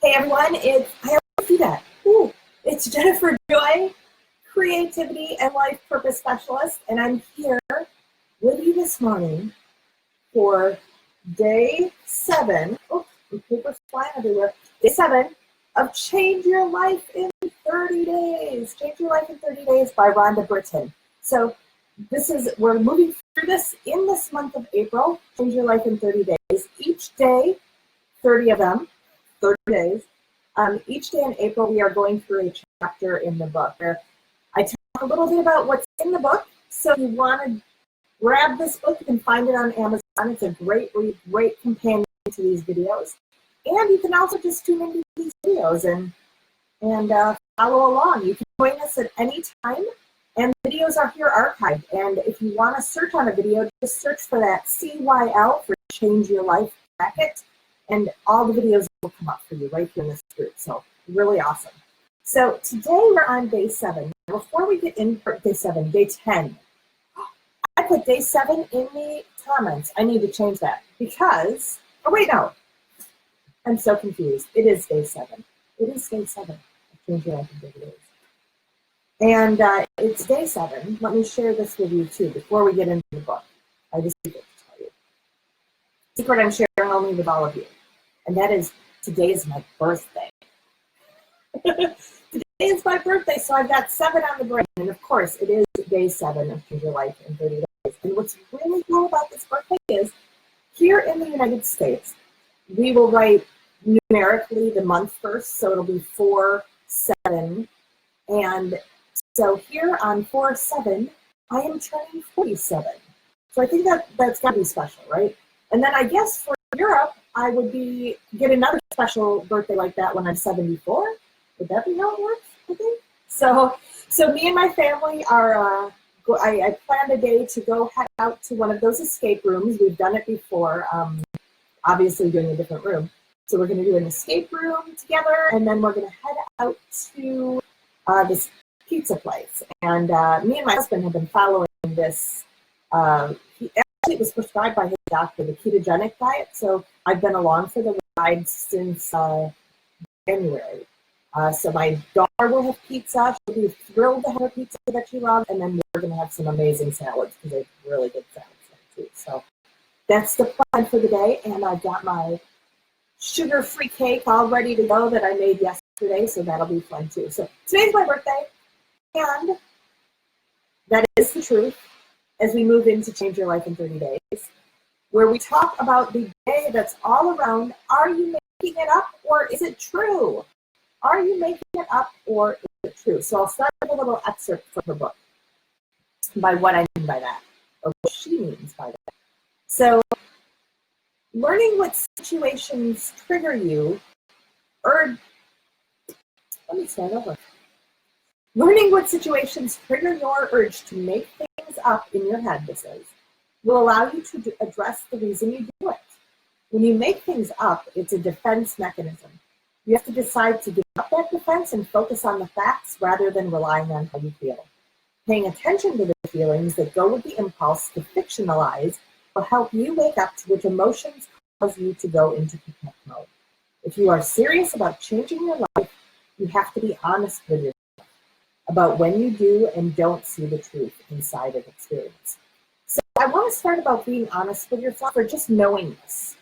Hey everyone, I always do that. Ooh, it's Jennifer Joy, Creativity and Life Purpose Specialist, and I'm here with you this morning for day 7. Oh, paper's flying everywhere. Day 7 of Change Your Life in 30 Days. Change Your Life in 30 Days by RHONDA BRITTEN. So we're moving through this in this month of April, Change Your Life in 30 Days. Each day, 30 of them, 30 days. Each day in April, we are going through a chapter in the book where I talk a little bit about what's in the book. So if you want to grab this book, you can find it on Amazon. It's a great read, great companion to these videos. And you can also just tune into these videos and follow along. You can join us at any time, and videos are here archived. And if you want to search on a video, just search for that CYL for Change Your Life bracket, and all the videos will come up for you right here in this group. So really awesome. So today we're on day 7. Before we get into day 7, day 10. I put day 7 in the comments. I need to change that because, oh wait, no. I'm so confused. It is day 7. It is day 7 of Change Your Life in 30 Days. And it's day 7. Let me share this with you too before we get into the book. I just need to tell you. Secret I'm sharing only with all of you. And that is, today is my birthday. Today is my birthday, so I've got 7 on the brain. And of course, it is day 7 of Change Your Life in 30 Days. And what's really cool about this birthday is, here in the United States, we will write numerically the month first, so it'll be 4/7. And so here on 4/7, I am turning 47. So I think that's got to be special, right? And then I guess for Europe, I would get another special birthday like that when I'm 74. Would that be how it works, I think? So me and my family are, I planned a day to go head out to one of those escape rooms. We've done it before, obviously doing a different room. So we're going to do an escape room together, and then we're going to head out to this pizza place. And me and my husband have been following this. It was prescribed by his doctor, the ketogenic diet. So I've been along for the ride since January. So my daughter will have pizza. She'll be thrilled to have a pizza that she loves. And then we're going to have some amazing salads because they have really good salads there too. So that's the plan for the day. And I've got my sugar-free cake all ready to go that I made yesterday. So that'll be fun too. So today's my birthday. And that is the truth. As we move into Change Your Life in 30 Days, where we talk about the day that's all around, are you making it up or is it true? Are you making it up or is it true? So I'll start with a little excerpt from her book by what I mean by that, or what she means by that. So learning what situations trigger you, Learning what situations trigger your urge to make things up in your head, will allow you to address the reason you do it. When you make things up, it's a defense mechanism. You have to decide to give up that defense and focus on the facts rather than relying on how you feel. Paying attention to the feelings that go with the impulse to fictionalize will help you wake up to which emotions cause you to go into protect mode. If you are serious about changing your life, you have to be honest with yourself about when you do and don't see the truth inside of experience. So I want to start about being honest with yourself, or just knowing this.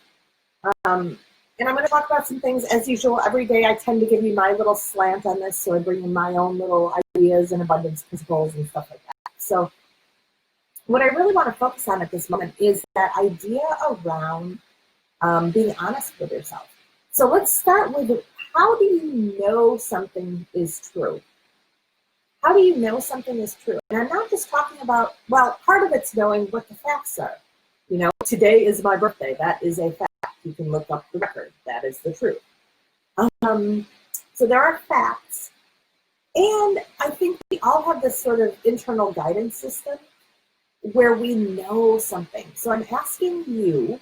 And I'm going to talk about some things, as usual. Every day I tend to give you my little slant on this, so I bring in my own little ideas and abundance principles and stuff like that. So what I really want to focus on at this moment is that idea around being honest with yourself. So let's start with, how do you know something is true? How do you know something is true? And I'm not just talking about, well, part of it's knowing what the facts are. You know, today is my birthday. That is a fact. You can look up the record. That is the truth. So there are facts. And I think we all have this sort of internal guidance system where we know something. So I'm asking you,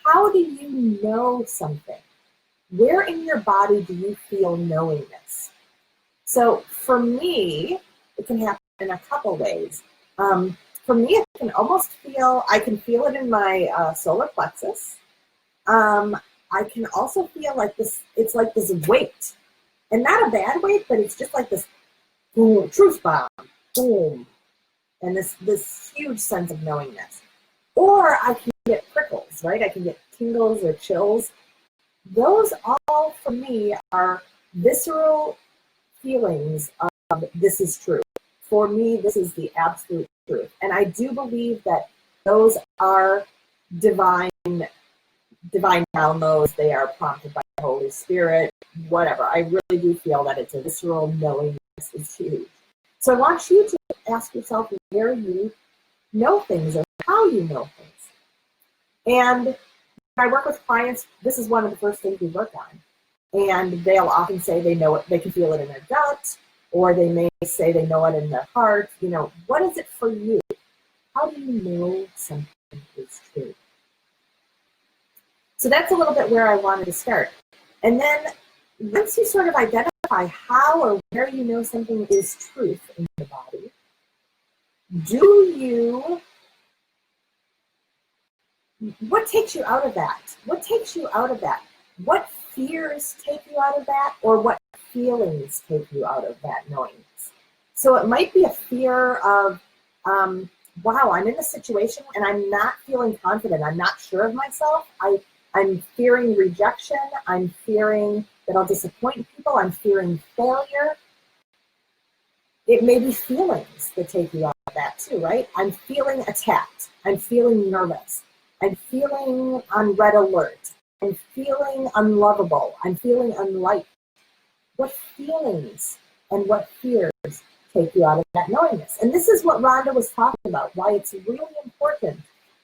how do you know something? Where in your body do you feel knowing this? So for me, it can happen in a couple ways. For me, it can almost feel, I can feel it in my solar plexus. I can also feel like this, it's like this weight. And not a bad weight, but it's just like this boom, truth bomb, boom. And this huge sense of knowingness. Or I can get prickles, right? I can get tingles or chills. Those all, for me, are visceral feelings of this is true. For me, this is the absolute truth. And I do believe that those are divine downloads. They are prompted by the Holy Spirit, whatever. I really do feel that it's a visceral knowingness is huge. So I want you to ask yourself where you know things or how you know things. And when I work with clients, this is one of the first things we work on. And they'll often say they know it, they can feel it in their gut, or they may say they know it in their heart. You know, what is it for you? How do you know something is true? So that's a little bit where I wanted to start. And then once you sort of identify how or where you know something is truth in the body, what takes you out of that? What takes you out of that? What fears take you out of that, or what feelings take you out of that knowingness? So it might be a fear of, wow, I'm in a situation and I'm not feeling confident. I'm not sure of myself. I'm fearing rejection. I'm fearing that I'll disappoint people. I'm fearing failure. It may be feelings that take you out of that too, right? I'm feeling attacked. I'm feeling nervous. I'm feeling on red alert. I'm feeling unlovable. I'm feeling unliked. What feelings and what fears take you out of that knowingness? And this is what Rhonda was talking about, why it's really important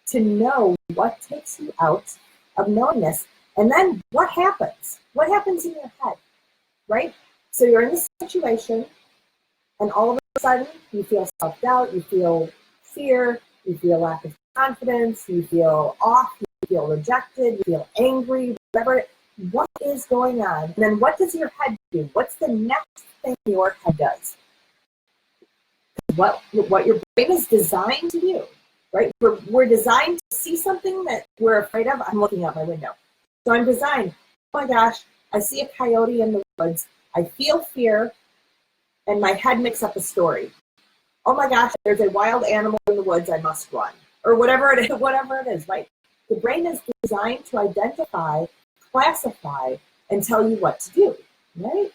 to know what takes you out of knowingness. And then what happens? What happens in your head, right? So you're in this situation, and all of a sudden you feel self-doubt, you feel fear, you feel lack of confidence, you feel off, you feel rejected, you feel angry, whatever. What is going on? And then what does your head do? What's the next thing your head does? What your brain is designed to do, right? We're designed to see something that we're afraid of. I'm looking out my window. So I'm designed, oh my gosh, I see a coyote in the woods. I feel fear, and my head makes up a story. Oh my gosh, there's a wild animal in the woods, I must run. Or whatever it is, right? The brain is designed to identify, classify, and tell you what to do, right?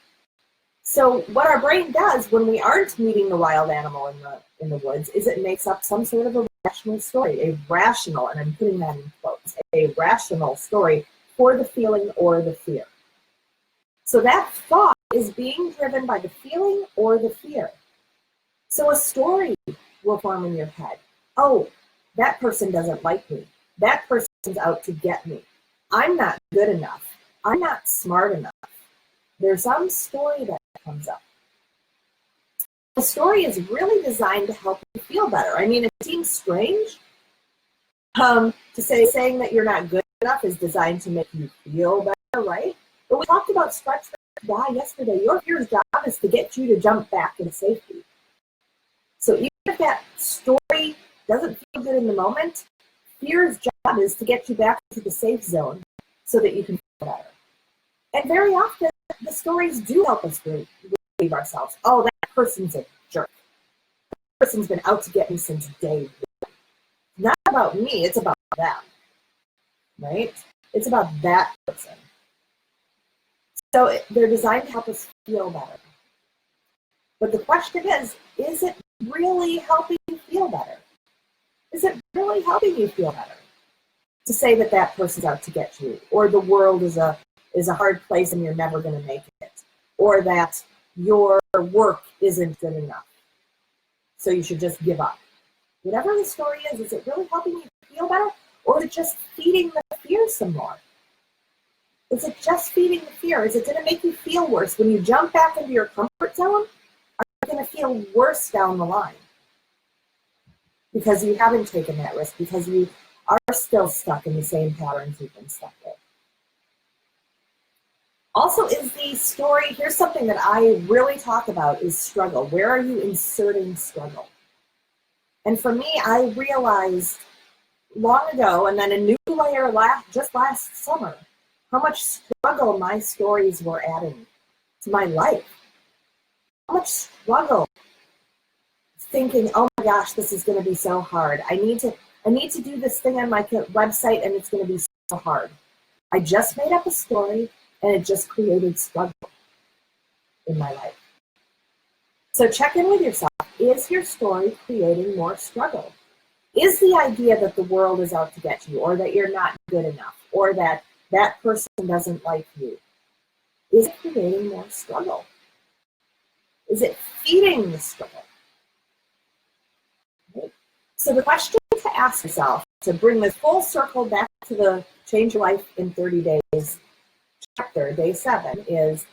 So what our brain does when we aren't meeting the wild animal in the woods is it makes up some sort of a rational story, a rational, and I'm putting that in quotes, a rational story for the feeling or the fear. So that thought is being driven by the feeling or the fear. So a story will form in your head. Oh, that person doesn't like me. That person's out to get me. I'm not good enough. I'm not smart enough. There's some story that comes up. The story is really designed to help you feel better. I mean, it seems strange to saying that you're not good enough is designed to make you feel better, right? But we talked about stretch, die yesterday. Your fear's job is to get you to jump back in safety. So even if that story doesn't feel good in the moment, fear's job is to get you back to the safe zone so that you can feel better. And very often, the stories do help us believe ourselves. Oh, that person's a jerk. That person's been out to get me since day one. Not about me, it's about them, right? It's about that person. So they're designed to help us feel better. But the question is it really helping you feel better? Is it really helping you feel better to say that that person's out to get you, or the world is a hard place and you're never going to make it, or that your work isn't good enough, so you should just give up? Whatever the story is it really helping you feel better, or is it just feeding the fear some more? Is it just feeding the fear? Is it going to make you feel worse? When you jump back into your comfort zone, are you going to feel worse down the line? Because you haven't taken that risk, because you are still stuck in the same patterns you've been stuck with. Also, is the story, here's something that I really talk about, is struggle. Where are you inserting struggle? And for me, I realized long ago, and then a new layer just last summer, how much struggle my stories were adding to my life. How much struggle thinking, oh my gosh, this is going to be so hard. I need to do this thing on my website and it's going to be so hard. I just made up a story and it just created struggle in my life. So check in with yourself. Is your story creating more struggle? Is the idea that the world is out to get you, or that you're not good enough, or that that person doesn't like you, is it creating more struggle? Is it feeding the struggle? Right? So the question to ask yourself, to bring this full circle back to the Change Your Life in 30 Days chapter, day 7, is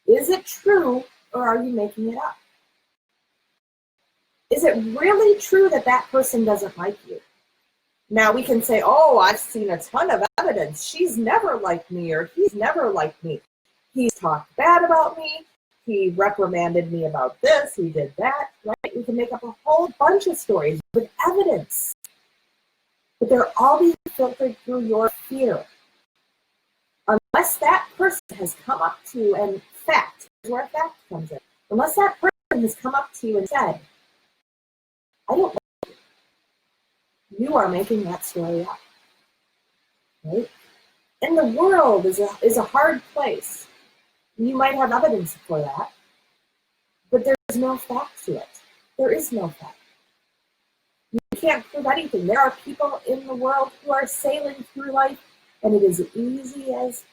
it true or are you making it up? Is it really true that that person doesn't like you? Now we can say, oh, I've seen a ton of evidence. She's never liked me, or he's never liked me. He's talked bad about me. He reprimanded me about this. He did that, right? We can make up a whole bunch of stories with evidence. But they're all being filtered through your fear. Unless that person has come up to you, and fact is where fact comes in. Unless that person has come up to you and said, I don't like you. You are making that story up. Right? And the world is a hard place. You might have evidence for that, but there's no fact to it. There is no fact. You can't prove anything. There are people in the world who are sailing through life, and it is easy as,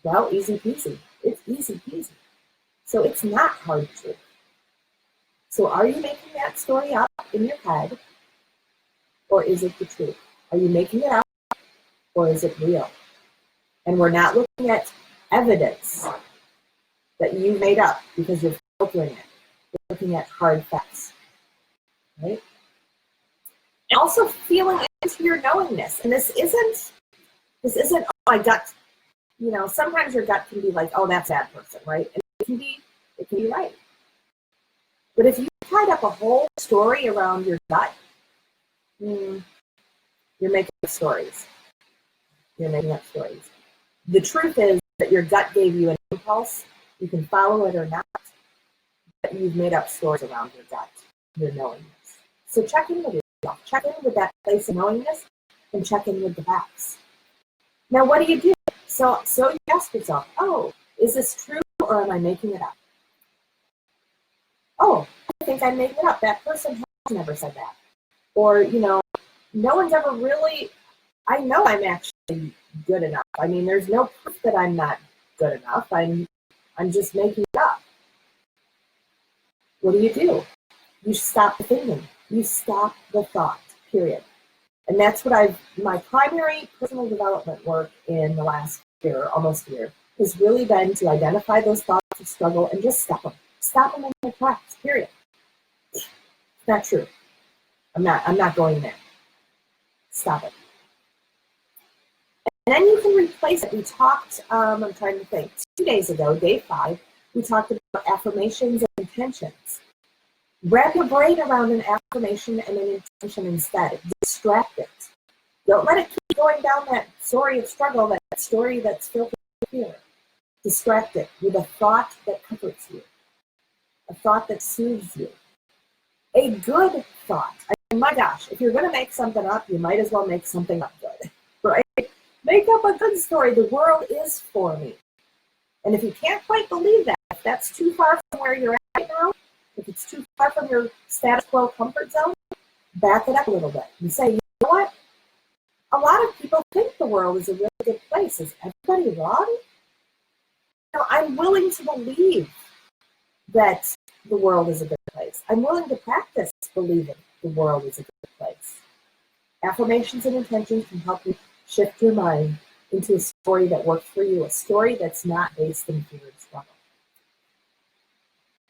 well, easy peasy. It's easy peasy. So it's not hard to prove. So are you making that story up in your head, or is it the truth? Are you making it up, or is it real? And we're not looking at evidence that you made up because you're filtering it. We're looking at hard facts, right? And also feeling into your knowingness. And this isn't, oh, my gut. You know, sometimes your gut can be like, oh, that's that person, right? And it can be right. But if you tied up a whole story around your gut, you're making up stories. You're making up stories. The truth is that your gut gave you an impulse. You can follow it or not, but you've made up stories around your gut, your knowingness. So check in with yourself. Check in with that place of knowingness and check in with the facts. Now, what do you do? So you ask yourself, oh, is this true or am I making it up? Oh, I think I'm making it up. That person has never said that. Or, you know, no one's ever really, I know I'm actually good enough. I mean, there's no proof that I'm not good enough. I'm just making it up. What do? You stop the thinking. You stop the thought, period. And that's what my primary personal development work in the last year, almost year, has really been to identify those thoughts of struggle and just stop them. Stop them in their tracks, period. It's not true. I'm not going there. Stop it. And then you can replace it. We talked, I'm trying to think, 2 days ago, day 5, we talked about affirmations and intentions. Wrap your brain around an affirmation and an intention instead. Distract it. Don't let it keep going down that story of struggle, that story that's filled with fear. Distract it with a thought that comforts you, a thought that soothes you, a good thought. I mean, my gosh, if you're going to make something up, you might as well make something up good, right? Make up a good story. The world is for me. And if you can't quite believe that, if that's too far from where you're at right now, if it's too far from your status quo comfort zone, back it up a little bit and say, you know what? A lot of people think the world is a really good place. Is everybody wrong? You know, I'm willing to believe that the world is a good place. I'm willing to practice believing the world is a good place. Affirmations and intentions can help you shift your mind into a story that works for you, a story that's not based in fear and struggle.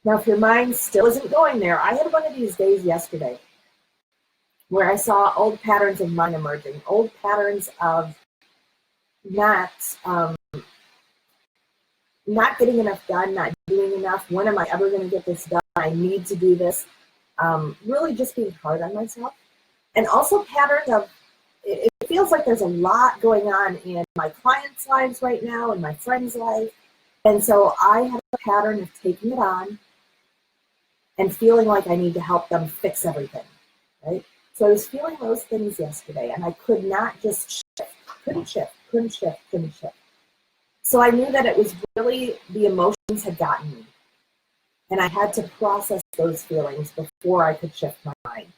Now, if your mind still isn't going there, I had one of these days yesterday where I saw old patterns of mine emerging, old patterns of not getting enough done, not doing enough. When am I ever going to get this done? I need to do this. Really just being hard on myself. And also patterns of, it feels feels like there's a lot going on in my clients' lives right now, in my friends' lives. And so I have a pattern of taking it on and feeling like I need to help them fix everything, right? So I was feeling those things yesterday, and I could not just shift, couldn't shift. So I knew that it was really the emotions had gotten me, and I had to process those feelings before I could shift my mind.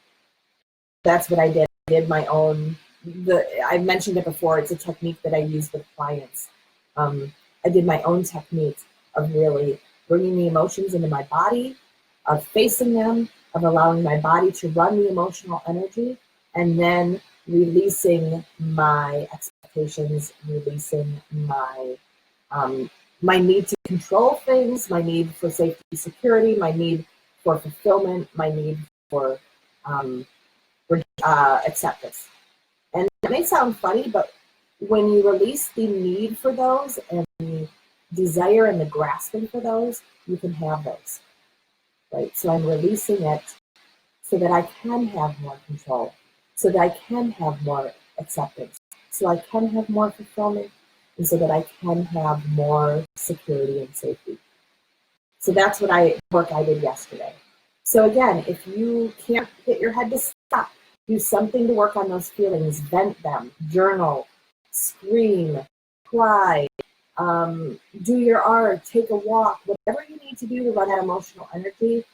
That's what I did. I did my own, I mentioned it before, it's a technique that I use with clients. I did my own technique of really bringing the emotions into my body, of facing them, of allowing my body to run the emotional energy, and then releasing my expectations, releasing my my need to control things, my need for safety, security, my need for fulfillment, my need for acceptance. And it may sound funny, but when you release the need for those and the desire and the grasping for those, you can have those, right? So I'm releasing it so that I can have more control, so that I can have more acceptance, so I can have more fulfillment, and so that I can have more security and safety. So that's what work I did yesterday. So again, if you can't get your head to stop, do something to work on those feelings, vent them, journal, scream, cry, do your art, take a walk, whatever you need to do to run that emotional energy,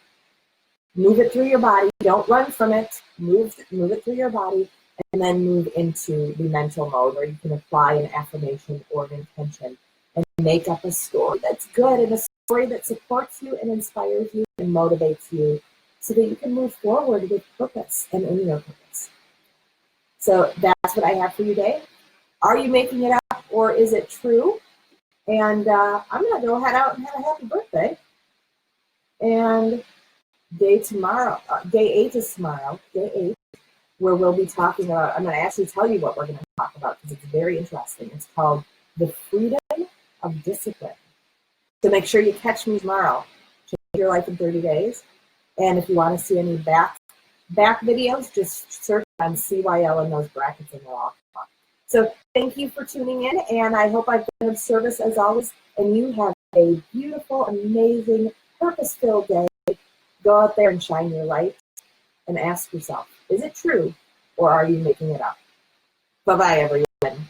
move it through your body. Don't run from it. Move it through your body, and then move into the mental mode where you can apply an affirmation or an intention and make up a story that's good and a story that supports you and inspires you and motivates you so that you can move forward with purpose and in your purpose. So that's what I have for you today. Are you making it up, or is it true? And I'm going to go head out and have a happy birthday. And day 8 is tomorrow, day 8, where we'll be talking about, I'm going to actually tell you what we're going to talk about because it's very interesting. It's called The Freedom of Discipline. So make sure you catch me tomorrow. Change your life in 30 days. And if you want to see any back videos, just search on CYL in those brackets and they'll all come up. So thank you for tuning in, and I hope I've been of service as always, and you have a beautiful, amazing, purpose-filled day. Go out there and shine your light and ask yourself, is it true or are you making it up? Bye-bye, everyone.